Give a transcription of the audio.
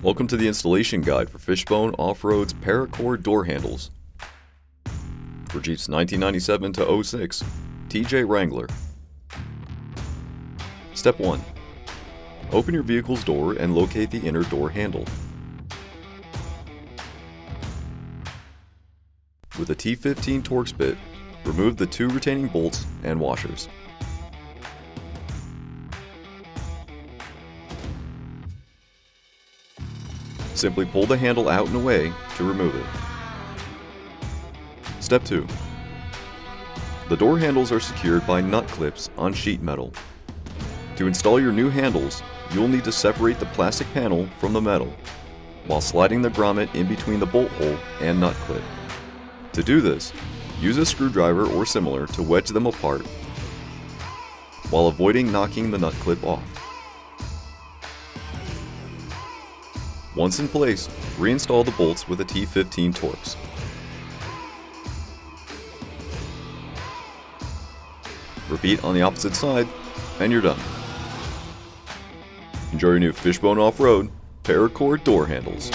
Welcome to the installation guide for Fishbone Off-Road's ParaCord door handles for Jeep's 1997 to 06 TJ Wrangler. Step 1. Open your vehicle's door and locate the inner door handle. With a T15 Torx bit, remove the two retaining bolts and washers. Simply pull the handle out and away to remove it. Step 2. The door handles are secured by nut clips on sheet metal. To install your new handles, you'll need to separate the plastic panel from the metal, while sliding the grommet in between the bolt hole and nut clip. To do this, use a screwdriver or similar to wedge them apart, while avoiding knocking the nut clip off. Once in place, reinstall the bolts with a T15 Torx. Repeat on the opposite side, and you're done. Enjoy your new Fishbone Off-Road ParaCord door handles.